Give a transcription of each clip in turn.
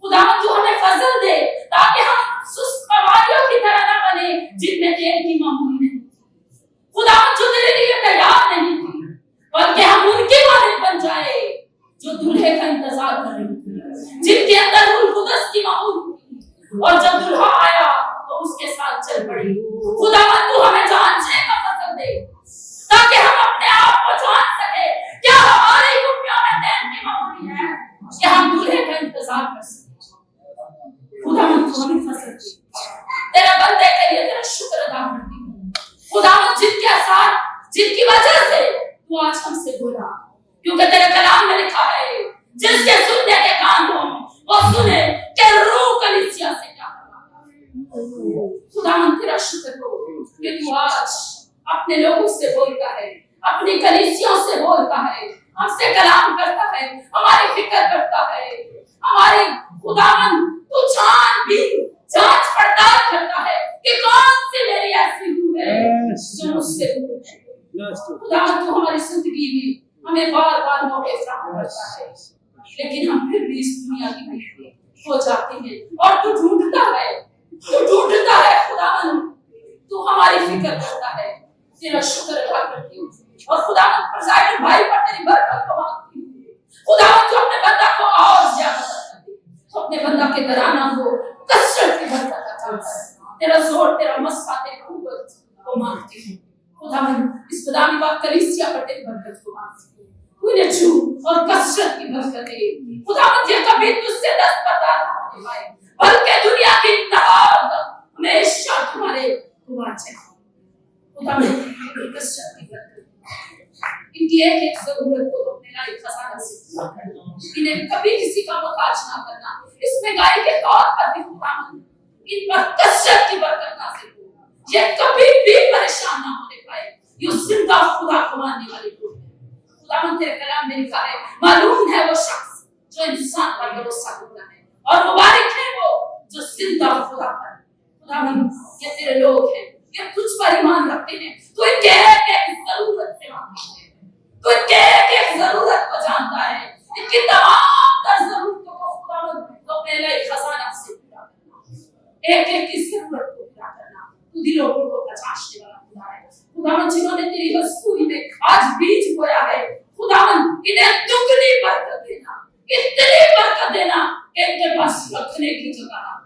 خداوند تو ہمیں فضل دے تاکہ ہم سست قواریوں کی طرح نہ بنے جن میں تیل کی معمولی نہیں. خداوند جو تیرے لیے تیار نہیں تھی بلکہ ہم ان کے مانند بن جائے جو دلہے کا انتظار کر رہے تھے، جن کے اندر القدس کی معمول تھی، اور جب دلہا آیا تو اس کے ساتھ چل پڑی. خداوند تو ہمیں جانچنے کا فضل دے تاکہ ہم اپنے آپ کو جان سکے کیا ہماری گھٹنوں میں تیل کی معمولی ہے کہ ہم دلہے کا انتظار کر سکیں. خداوند تو ہمیں فضل دے. تیرے بندے کے لیے تیرا شکر ادا کرتی ہوں خداوند، جن کے ساتھ جن کی وجہ سے تو آج ہم سے بولا، کیونکہ تیرے کلام میں لکھا ہے جس کے سننے کے کان ہوں وہ سنے کہ روح کلیسیا سے کیا کہا. خداوند تیرا شکر ہو کہ تو آج اپنے لوگوں سے بولتا ہے، اپنی کلیسیوں سے بولتا ہے، ہم سے کلام کرتا ہے، ہماری فکر کرتا ہے، ہماری خداوند تو جانچ پڑتال کرتا ہے کہ کون سی میری ایسی روح ہے جو مجھ سے دور ہے. خداوند تو ہماری زندگی میں ہمیں بار بار موقع فراہم کرتا ہے، لیکن ہم پھر بھی اس دنیا کی بھیڑ میں ہو جاتے ہیں اور تو ڈھونڈتا ہے خداوند تو ہماری فکر کرتا ہے. تیرا شکر ادا کرتی ہوں اور خداوند فضائل بھائی پر تیری برکت کو مانگتی ہوں. خداوند تو اپنے بندہ کو اور زیادہ برکت دے، تو اپنے بندہ کے گھرانہ کو کثرت کی برکت عطا کر. تیرا زور، تیرا مسا، تیری قوت کو مانگتی ہوں. خداوند اس خدا کی بات کلیسیا پر تیری برکت کو مانگتی ہوں. انہیں چھو اور کثرت کی برکت دے. خداوند یہ کبھی تجھ سے دست بردار نہ ہونے پائے بلکہ دنیا کی انتہا ہمیشہ تمہارے دعا چاہیے. خداوند کثرت کی برکت ان کی ایک ایک ضرورت کو اپنے لائے خزانہ سے پورا کرنا، انہیں کبھی کسی کا محتاج نہ کرنا. اس میں گائے کے طور پر بھی خداوند ان پر کثرت کی برکت نازل ہو. یہ کبھی بھی پریشان نہ ہونے پائے. یہ زندہ خدا کو ماننے والے لوگ ہیں. خداوند تیرے کلام میں لکھا ہے معلوم ہے وہ شخص جو انسان پر بھروسہ کرتا ہے اور مبارک ہے وہ جو زندہ خدا پر. خداوند یہ تیرے لوگ ہیں، یہ تجھ پر ایمان رکھتے ہیں، تو ان کے ایک ایک ضرورت سے واقف ہے، تو ان کے ایک ایک ضرورت کو جانتا ہے. ان کی تمام تر ضرورتوں کو خداوند تو اپنے لئے خزانہ سے پورا کرنا، ایک ایک کی ضرورت کو پورا کرنا. تو دلوں کو بچاشنے والا خدا ہے. خداوند جنہوں نے تیری رسولی میں آج بیج بویا ہے، خداوند انہیں دگنی برکت دینا، اتنی برکت دینا کہ ان کے پاس رکھنے کی جگہ نہ.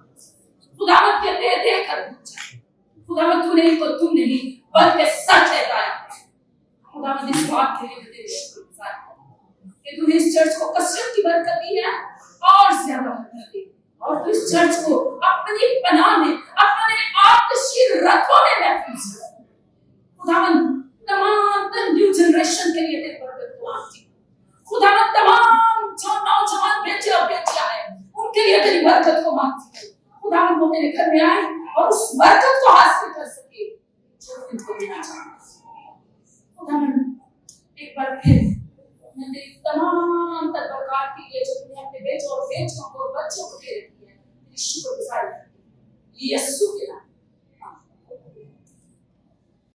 خداوند کے دے کر پہنچائے. خداوند تو نہیں تو تم نہیں بلکہ سچ ہے دایا. خداوند اس بات کے لیے تیرے شکر گزار ہوں کہ تو نے اس چرچ کو کثرت کی برکت دی ہے اور زیادہ برکت دی، اور تو اس چرچ کو اپنی پناہ میں اپنے آتشی رتھوں میں محفوظ کر. خداوند تمام نیو جنریشن کے لیے تیری برکت کو مانگتی ہوں. خداوند تمام جو نوجوان بیٹے اور بیٹیاں ہیں ان کے لیے تیری برکت کو مانگتی ہوں. خداوند وہ میرے گھر میں آئے اور اس برکت کو حاصل کر سکے جو ان کو دینا چاہتا ہے. خداوند ایک بار پھر میں تیری تمام تر برکات کے لیے جو تم نے اپنے بیٹوں اور بیٹیوں کو اور بچوں کو دے رکھی ہے تیری شکر گزار کرتی ہوں. یسوع کے